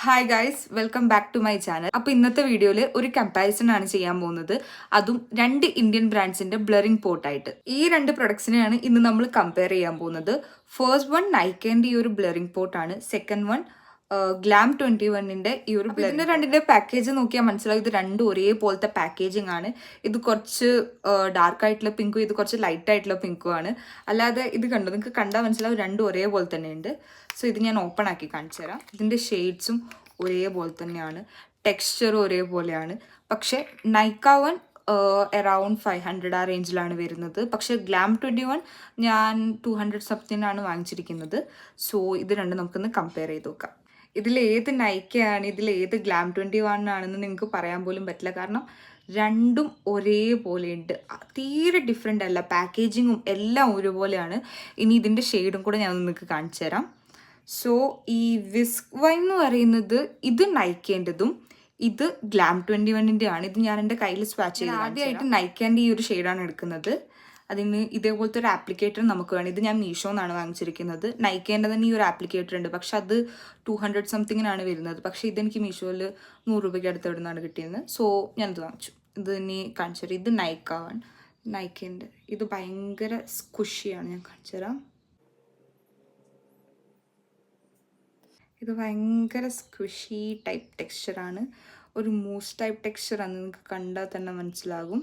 Hi guys, welcome back to my channel. അപ്പോൾ ഇന്നത്തെ വീഡിയോയിൽ ഒരു കമ്പാരിസൺ ആണ് ചെയ്യാൻ പോകുന്നത്. അതും രണ്ട് ഇന്ത്യൻ ബ്രാൻഡ്സിന്റെ ബ്ലറിംഗ് പോർട്ടായിട്ട്. ഈ രണ്ട് പ്രൊഡക്ട്സിനെയാണ് ഇന്ന് നമ്മൾ കമ്പയർ ചെയ്യാൻ പോകുന്നത്. ഫസ്റ്റ് വൺ നൈക്കേന്റെ ഈ ഒരു ബ്ലറിംഗ് പോർട്ടാണ്. സെക്കൻഡ് വൺ ഗ്ലാം 21ന്റെ ഈ ഒരു ഇതിന്റെ രണ്ടിന്റെ പാക്കേജ് നോക്കിയാൽ മനസ്സിലാവും ഇത് രണ്ടും ഒരേപോലത്തെ പാക്കേജിങ് ആണ്. ഇത് കുറച്ച് ഡാർക്ക് ആയിട്ടുള്ള പിങ്കും ഇത് കുറച്ച് ലൈറ്റ് ആയിട്ടുള്ള പിങ്കും ആണ്. അല്ലാതെ ഇത് കണ്ടോ, നിങ്ങൾക്ക് കണ്ടാൽ മനസ്സിലാവും രണ്ടും ഒരേപോലെ തന്നെയുണ്ട്. സോ ഇത് ഞാൻ ഓപ്പൺ ആക്കി കാണിച്ചു തരാം. ഇതിന്റെ ഷെയ്ഡ്സും ഒരേപോലെ തന്നെയാണ്, ടെക്സ്ചറും ഒരേപോലെയാണ്. പക്ഷെ നൈക്ക വൺ അറൗണ്ട് 500 ആ റേഞ്ചിലാണ് വരുന്നത്. പക്ഷെ ഗ്ലാം 21 ഞാൻ 200 സംതിങ്ങിനാണ് വാങ്ങിച്ചിരിക്കുന്നത്. സോ ഇത് രണ്ടും നമുക്കൊന്ന് കമ്പയർ ചെയ്ത് നോക്കാം. ഇതിൽ ഏത് നൈക്കയാണ്, ഇതിൽ ഏത് ഗ്ലാം 21 ആണെന്ന് നിങ്ങൾക്ക് പറയാൻ പോലും പറ്റില്ല. കാരണം രണ്ടും ഒരേപോലെയുണ്ട്, തീരെ ഡിഫറെൻ്റ് അല്ല. പാക്കേജിങ്ങും എല്ലാം ഒരുപോലെയാണ്. ഇനി ഇതിൻ്റെ ഷെയ്ഡും കൂടെ ഞാൻ നിങ്ങൾക്ക് കാണിച്ചു തരാം. സോ ഈ വിസ്ക് വൈൻ എന്ന് പറയുന്നത് ഇത് നൈക്കേൻ്റെതും ഇത് ഗ്ലാം 21ൻ്റെ ആണ്. ഇത് ഞാൻ എൻ്റെ കയ്യിൽ സ്വാച്ച് ചെയ്ത് ആദ്യമായിട്ട് നൈക്കേൻ്റെ ഈ ഒരു ഷെയ്ഡാണ് എടുക്കുന്നത്. അതിന് ഇതേപോലത്തെ ഒരു ആപ്ലിക്കേറ്റർ നമുക്ക് വേണം. ഇത് ഞാൻ മീഷോ എന്നാണ് വാങ്ങിച്ചിരിക്കുന്നത്. നൈക്കേൻ്റെ തന്നെ ഈ ഒരു ആപ്ലിക്കേറ്റർ ഉണ്ട്, പക്ഷെ അത് 200 സംതിങ്ങിനാണ് വരുന്നത്. പക്ഷേ ഇതെനിക്ക് മീഷോയിൽ 100 രൂപയ്ക്ക് അടുത്ത് എവിടെ നിന്നാണ് കിട്ടിയത്. സോ ഞാനിത് വാങ്ങിച്ചു. ഇത് ഇനി കാണിച്ചു തരാം. ഇത് നൈക്കാണ്, നൈക്കേൻ്റെ. ഇത് ഭയങ്കര സ്കുഷിയാണ്. ഞാൻ കാണിച്ചു തരാം. ഇത് ഭയങ്കര സ്ക്വിഷി ടൈപ്പ് ടെക്സ്ചറാണ്, ഒരു മൂസ് ടൈപ്പ് ടെക്സ്ചറാണ്. നിങ്ങൾക്ക് കണ്ടാൽ തന്നെ മനസ്സിലാകും.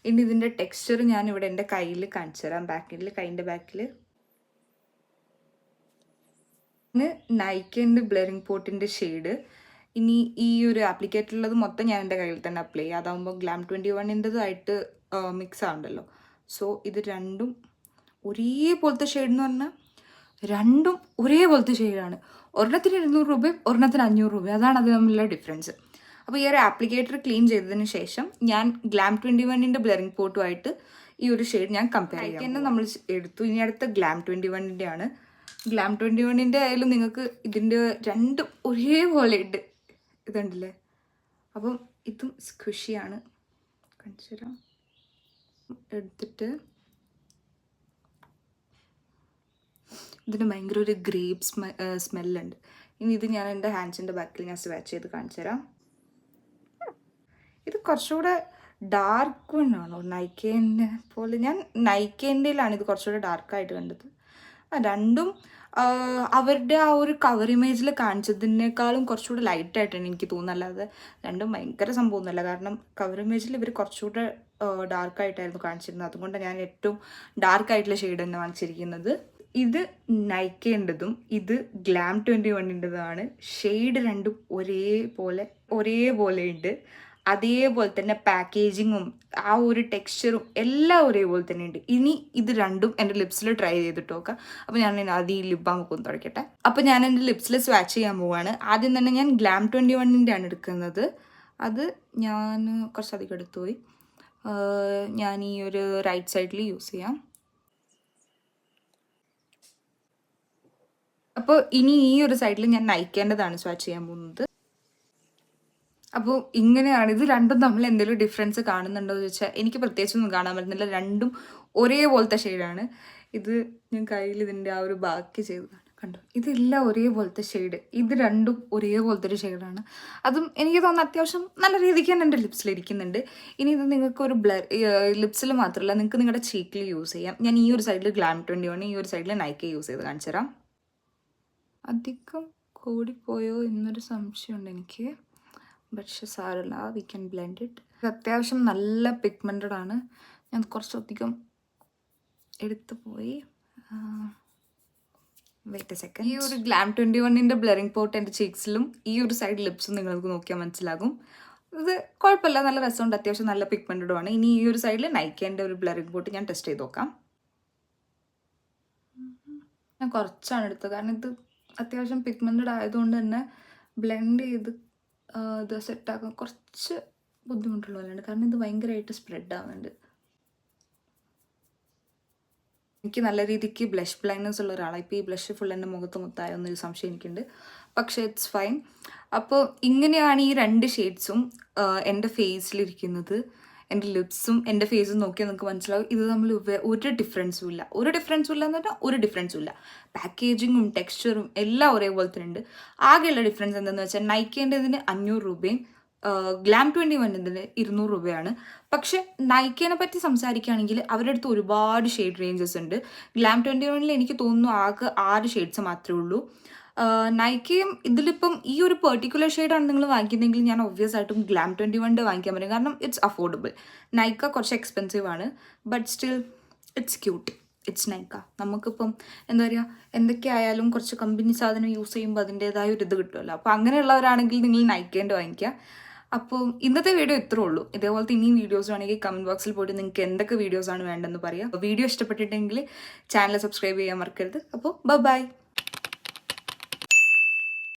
ഇനി ഇതിൻ്റെ ടെക്സ്ചർ ഞാനിവിടെ എൻ്റെ കയ്യിൽ കാണിച്ചു തരാം. കൈൻ്റെ ബാക്കിൽ നൈക്കേൻ്റെ ബ്ലറിംഗ് പോർട്ടിൻ്റെ ഷെയ്ഡ്. ഇനി ഈ ഒരു ആപ്ലിക്കേറ്ററുള്ളത് മൊത്തം ഞാൻ എൻ്റെ കയ്യിൽ തന്നെ അപ്ലൈ ചെയ്യുക. അതാകുമ്പോൾ ഗ്ലാം 21ൻ്റെതായിട്ട് മിക്സ് ആവുണ്ടല്ലോ. സോ ഇത് രണ്ടും ഒരേപോലത്തെ ഷെയ്ഡ് എന്ന് പറഞ്ഞാൽ രണ്ടും ഒരേപോലത്തെ ഷെയ്ഡാണ്. ഒരെണ്ണത്തിന് 200 രൂപയും ഒരെണ്ണത്തിന് 500 രൂപയും. അതാണ് അത് തമ്മിലുള്ള ഡിഫറൻസ്. അപ്പോൾ ഈ ഒരു ആപ്ലിക്കേറ്റർ ക്ലീൻ ചെയ്തതിന് ശേഷം ഞാൻ ഗ്ലാം 21ൻ്റെ ബ്ലറിംഗ് പോർട്ടുമായിട്ട് ഈ ഒരു ഷെയ്ഡ് ഞാൻ കമ്പയർ ചെയ്യാം. തന്നെ നമ്മൾ എടുത്തു. ഇനി അടുത്ത ഗ്ലാം 21ൻ്റെ ആണ്. ഗ്ലാം 21ൻ്റെ ആയാലും നിങ്ങൾക്ക് ഇതിൻ്റെ രണ്ടും ഒരേപോലെ ഉണ്ട്. ഇതുണ്ടല്ലേ. അപ്പം ഇതും സ്ക്വിഷിയാണ്. കാണിച്ചു തരാം. എടുത്തിട്ട് ഇതിന് ഭയങ്കര ഒരു ഗ്രേപ്പ് സ്മെല്ലുണ്ട്. ഇനി ഇത് ഞാൻ എൻ്റെ ഹാൻഡ്സിൻ്റെ ബാക്കിൽ ഞാൻ സ്വാച്ച് ചെയ്ത് കാണിച്ചു തരാം. ഇത് കുറച്ചുകൂടെ ഡാർക്ക് വണ്ണാണോ നൈക്കേൻ്റെ പോലെ? ഞാൻ നൈക്കേൻ്റെയിലാണ് ഇത് കുറച്ചുകൂടെ ഡാർക്കായിട്ട് കണ്ടത്. രണ്ടും അവരുടെ ആ ഒരു കവർ ഇമേജിൽ കാണിച്ചതിനേക്കാളും കുറച്ചുകൂടെ ലൈറ്റായിട്ടാണ് എനിക്ക് തോന്നുന്നത്. അല്ലാതെ രണ്ടും ഭയങ്കര സംഭവമൊന്നുമല്ല. കാരണം കവർ ഇമേജിൽ ഇവർ കുറച്ചുകൂടെ ഡാർക്കായിട്ടായിരുന്നു കാണിച്ചിരുന്നത്. അതുകൊണ്ടാണ് ഞാൻ ഏറ്റവും ഡാർക്കായിട്ടുള്ള ഷെയ്ഡ് തന്നെ വാങ്ങിച്ചിരിക്കുന്നത്. ഇത് നൈക്കേണ്ടതും ഇത് ഗ്ലാം 21ൻ്റെതുമാണ്. ഷെയ്ഡ് രണ്ടും ഒരേപോലെ ഉണ്ട്. അതേപോലെ തന്നെ പാക്കേജിങ്ങും ആ ഒരു ടെക്സ്ചറും എല്ലാം ഒരേപോലെ തന്നെ ഉണ്ട്. ഇനി ഇത് രണ്ടും എൻ്റെ ലിപ്സിൽ ട്രൈ ചെയ്തിട്ട് നോക്കാം. അപ്പോൾ ഞാൻ ആദ്യം ഈ ലിപ് ബാം ഒക്കെ ഒന്ന് തുടക്കട്ടെ. അപ്പോൾ ഞാൻ എൻ്റെ ലിപ്സിൽ സ്വാച്ച് ചെയ്യാൻ പോവുകയാണ്. ആദ്യം തന്നെ ഞാൻ ഗ്ലാം 21ൻ്റെ ആണ് എടുക്കുന്നത്. അത് ഞാൻ കുറച്ചധികം എടുത്തുപോയി. ഞാൻ ഈ ഒരു റൈറ്റ് സൈഡിൽ യൂസ് ചെയ്യാം. അപ്പോൾ ഇനി ഈ ഒരു സൈഡിൽ ഞാൻ നയിക്കേണ്ടതാണ് സ്വാച്ച് ചെയ്യാൻ പോകുന്നത്. അപ്പോൾ ഇങ്ങനെയാണ്. ഇത് രണ്ടും തമ്മിൽ എന്തെങ്കിലും ഡിഫറൻസ് കാണുന്നുണ്ടോ എന്ന് ചോദിച്ചാൽ എനിക്ക് പ്രത്യേകിച്ചൊന്നും കാണാൻ പറ്റുന്നില്ല. രണ്ടും ഒരേപോലത്തെ ഷെയ്ഡാണ്. ഇത് ഞാൻ കയ്യിൽ ഇതിൻ്റെ ആ ഒരു ബാക്കി ചെയ്തതാണ്. കണ്ടോ, ഇതെല്ലാം ഒരേപോലത്തെ ഷെയ്ഡ്. ഇത് രണ്ടും ഒരേപോലത്തെ ഒരു ഷെയ്ഡാണ്. അതും എനിക്ക് തോന്നുന്നു അത്യാവശ്യം നല്ല രീതിക്ക് തന്നെ എൻ്റെ ലിപ്സിലിരിക്കുന്നുണ്ട്. ഇനി ഇത് നിങ്ങൾക്ക് ഒരു ലിപ്സിൽ മാത്രമല്ല, നിങ്ങൾക്ക് നിങ്ങളുടെ ചീക്കിൽ യൂസ് ചെയ്യാം. ഞാൻ ഈ ഒരു സൈഡിൽ ഗ്ലാം 21, ഈ ഒരു സൈഡിൽ നൈക്ക യൂസ് ചെയ്ത് കാണിച്ചു തരാം. അധികം കൂടിപ്പോയോ എന്നൊരു സംശയമുണ്ട് എനിക്ക്. പക്ഷെ സാരമില്ല, വി ക്യാൻ ബ്ലെൻഡ് ഇറ്റ്. ഇത് അത്യാവശ്യം നല്ല പിഗ്മെൻറ്റഡ് ആണ്. ഞാൻ കുറച്ചധികം എടുത്തു പോയി. Wait a second. ഈ ഒരു ഗ്ലാം 21ൻ്റെ ബ്ലറിംഗ് പോർട്ട് എൻ്റെ ചീക്സിലും ഈ ഒരു സൈഡ് ലിപ്സും നിങ്ങൾക്ക് നോക്കിയാൽ മനസ്സിലാകും. ഇത് കുഴപ്പമില്ല, നല്ല രസമുണ്ട്, അത്യാവശ്യം നല്ല പിഗ്മെൻറ്റഡും ആണ്. ഇനി ഈ ഒരു സൈഡിൽ നൈക്കേൻ്റെ ഒരു ബ്ലറിംഗ് പോർട്ട് ഞാൻ ടെസ്റ്റ് ചെയ്ത് നോക്കാം. ഞാൻ കുറച്ചാണ് എടുത്തത്, കാരണം ഇത് അത്യാവശ്യം പിഗ്മെൻറ്റഡ് ആയതുകൊണ്ട് തന്നെ ബ്ലെൻഡ് ചെയ്ത് ഇത് സെറ്റാക്കാൻ കുറച്ച് ബുദ്ധിമുട്ടുള്ള പോലെയുണ്ട്. കാരണം ഇത് ഭയങ്കരമായിട്ട് സ്പ്രെഡ് ആവുന്നുണ്ട്. എനിക്ക് നല്ല രീതിക്ക് ബ്ലഷ് ബ്ലൈൻഡ്നെസ് ഉള്ള ഒരാളാണ്. ഇപ്പോൾ ഈ ബ്ലഷ് ഫുൾ എൻ്റെ മുഖത്ത് മൊത്തമായൊന്നൊരു സംശയം എനിക്കുണ്ട്. പക്ഷേ ഇറ്റ്സ് ഫൈൻ. അപ്പോൾ ഇങ്ങനെയാണ് ഈ രണ്ട് ഷെയ്ഡ്സും എൻ്റെ ഫേസിലിരിക്കുന്നത്. എൻ്റെ ലിപ്സും എൻ്റെ ഫേസും നോക്കിയാൽ നിങ്ങൾക്ക് മനസ്സിലാവും ഇത് തമ്മിൽ ഒരു ഡിഫറൻസും ഇല്ല എന്ന് പറഞ്ഞാൽ ഒരു ഡിഫറൻസും ഇല്ല. പാക്കേജിങ്ങും ടെക്സ്ചറും എല്ലാം ഒരേപോലെ തന്നെ ഉണ്ട്. ആകെയുള്ള ഡിഫറൻസ് എന്താണെന്ന് വെച്ചാൽ നൈക്കേൻ്റെ ഇതിന് 500 രൂപയും ഗ്ലാം 21 200 രൂപയാണ്. പക്ഷെ നൈക്കേനെ പറ്റി സംസാരിക്കുകയാണെങ്കിൽ അവരുടെ അടുത്ത് ഒരുപാട് ഷെയ്ഡ് റേഞ്ചസ് ഉണ്ട്. ഗ്ലാം 21 എനിക്ക് തോന്നുന്നു ആകെ 6 ഷെയ്ഡ്സ് മാത്രമേ ഉള്ളൂ. നൈക്കയും ഇതിലിപ്പം ഈ ഒരു പെർട്ടിക്കുലർ ഷെയ്ഡാണ് നിങ്ങൾ വാങ്ങിക്കുന്നതെങ്കിൽ ഞാൻ ഒബ്വിയസ് ആയിട്ടും ഗ്ലാം 21 വാങ്ങിക്കാൻ പറയും. കാരണം ഇറ്റ്സ് അഫോർഡബിൾ. നൈക്ക കുറച്ച് എക്സ്പെൻസീവ് ആണ്, but still it's cute. It's Nykaa. നമുക്കിപ്പം എന്താ പറയുക, എന്തൊക്കെ ആയാലും കുറച്ച് കമ്പനി സാധനം യൂസ് ചെയ്യുമ്പോൾ അതിൻ്റെതായ ഒരു ഇത് കിട്ടുമല്ലോ. അപ്പോൾ അങ്ങനെയുള്ളവരാണെങ്കിൽ നിങ്ങൾ നൈക്കേൻ്റെ വാങ്ങിക്കുക. അപ്പോൾ ഇന്നത്തെ വീഡിയോ ഇത്രേ ഉള്ളൂ. ഇതേപോലത്തെ ഇനിയും വീഡിയോസ് ആണെങ്കിൽ കമൻറ്റ് ബോക്സിൽ പോയിട്ട് നിങ്ങൾക്ക് എന്തൊക്കെ വീഡിയോസാണ് വേണ്ടതെന്ന് പറയാം. വീഡിയോ ഇഷ്ടപ്പെട്ടിട്ടുണ്ടെങ്കിൽ ചാനൽ സബ്സ്ക്രൈബ് ചെയ്യാൻ മറക്കരുത്. അപ്പോൾ ബൈ.